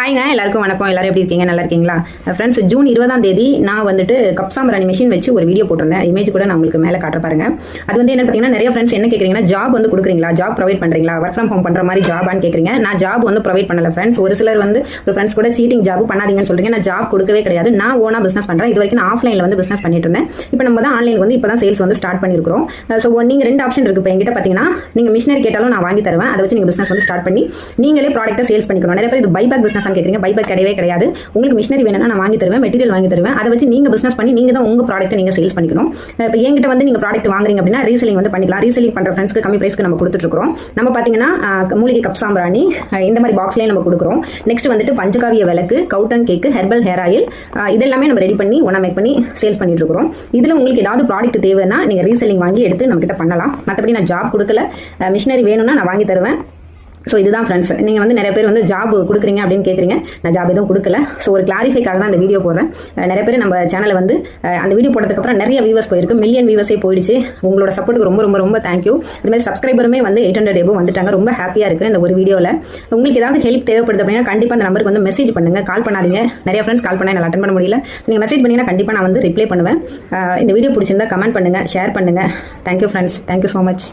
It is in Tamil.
ஹாய்ங்க, எல்லாருக்கும் வணக்கம். எல்லாரும் எப்படி இருக்கீங்க? நல்லா இருக்கீங்களா ஃப்ரெண்ட்ஸ்? ஜூன் 20ஆம் தேதி நான் வந்துட்டு கப் சாம்பிராணி மிஷின் வச்சு ஒரு வீடியோ போட்டிருந்தேன். இமேஜ் கூட நான் உங்களுக்கு மேலே காட்ட பாருங்க. அது வந்து என்ன பார்த்தீங்கன்னா, நிறைய ஃப்ரெண்ட்ஸ் என்ன கேட்குறீங்கன்னா, ஜாப் வந்து கொடுக்குறீங்களா, ஜாப் ப்ரொவைட் பண்ணுறீங்களா, ஒர்க் ஃப்ரம் ஹோம் பண்ணுற மாதிரி ஜாபான்னு கேட்குறீங்க. நான் ஜாப் வந்து ப்ரொவைட் பண்ணல ஃப்ரெண்ட்ஸ். ஒரு சிலர் வந்து ஒரு ஃப்ரெண்ட்ஸ் கூட சீட்டிங் ஜாப் பண்ணாதீங்கன்னு சொல்றீங்க. நான் ஜாப் கொடுக்கவே கிடையாது. நான் ஓனா பிசினஸ் பண்ணுறேன். இது வரைக்கும் நான் ஆஃப்லைனில் வந்து பிசினஸ் பண்ணிட்டு இருந்தேன். இப்போ நம்ம தான் ஆன்லைன் வந்து இப்போ தான் சேல்ஸ் வந்து ஸ்டார்ட் பண்ணியிருக்கிறோம். ஸோ நீங்கள் ரெண்டு ஆப்ஷன் இருக்கு. இப்போ எங்கிட்ட பார்த்தீங்கன்னா, நீங்கள் மிஷினரி கேட்டாலும் நான் வாங்கி தருவேன். அதை வச்சு நீங்கள் பிசினஸ் வந்து ஸ்டார்ட் பண்ணி நீங்களே ப்ராடக்ட்டை சேல்ஸ் பண்ணிக்கணும். நிறைய பேர் இது பைபேக் பிசினஸ் கேட்குறீங்க. பைபேக் கிடையவே கிடையாது. உங்களுக்கு மிஷினரி வேணும்னா நான் வாங்கி தருவேன், மெட்டீரியல் வாங்கி தருவேன். அதை வச்சு நீங்க பிசினஸ் பண்ணி நீங்க தான் உங்க ப்ராடக்ட்டை நீங்க சேல்ஸ் பண்ணிக்கணும். இப்போ என்கிட்ட வந்து நீங்க ப்ராடக்ட் வாங்குறீங்க அப்படின்னா ரீசெல்லிங் வந்து பண்ணிக்கலாம். ரீசெல்லிங் பண்ற ஃப்ரெண்ட்ஸ்க்கு கம்மி பிரைஸ்க்கு நம்ம கொடுத்துட்டு இருக்கோம். நம்ம பாத்தீங்கன்னா மூலிகை கப் சாம்பிராணி இந்த மாதிரி பாக்ஸ்லயே நம்ம கொடுக்குறோம். நெக்ஸ்ட் வந்துட்டு பஞ்சகாவிய விளக்கு, கவுட்டன் கேக், ஹெர்பல் ஹேர் ஆயில் இதெல்லாமே நம்ம ரெடி பண்ணி ஒன்னா மேக் பண்ணி சேல்ஸ் பண்ணிட்டு இருக்கோம். இதுல உங்களுக்கு ஏதாவது ப்ராடக்ட் தேவைன்னா நீங்க ரீசெல்லிங் வாங்கி எடுத்து நம்ம கிட்ட பண்ணலாம். மற்றபடி நான் ஜாப் கொடுக்கல. மிஷினரி வேணும்னா நான் வாங்கி தருவேன். ஸோ இதுதான் ஃப்ரெண்ட்ஸ். நீங்கள் வந்து நிறைய பேர் வந்து ஜாப் கொடுக்குறீங்க அப்படின்னு கேட்குறீங்க. நான் ஜாப் எதுவும் கொடுக்கல. ஸோ ஒரு கிளாரிஃபைக்காக தான் இந்த வீடியோ போடுறேன். நிறைய பேர் நம்ம சேனலை வந்து அந்த வீடியோ போட்டதுக்கப்புறம் நிறைய வியூவர்ஸ் போயிருக்கு. மில்லியன் வியூவர்ஸே போயிடுச்சு. உங்களோட சப்போர்ட்டுக்கு ரொம்ப ரொம்ப ரொம்ப தேங்க்யூ. இதுமாதிரி சப்ஸ்கிரைபருமே வந்து 800 எபோ வந்துட்டாங்க. ரொம்ப ஹாப்பியாக இருக்குது இந்த ஒரு வீடியோவில். உங்களுக்கு ஏதாவது ஹெல்ப் தேவைப்படுது அப்படின்னா கண்டிப்பாக அந்த நம்பருக்கு வந்து மெசேஜ் பண்ணுங்கள். கால் பண்ணாதீங்க. நிறைய ஃப்ரெண்ட்ஸ் கால் பண்ணால் என்னால் அட்டன் பண்ண முடியல. நீங்கள் மெசேஜ் பண்ணிங்கன்னா கண்டிப்பாக நான் வந்து ரிப்ளை பண்ணுவேன். இந்த வீடியோ பிடிச்சிருந்தா கமெண்ட் பண்ணுங்கள், ஷேர் பண்ணுங்கள். Thank you friends. Thank you so much.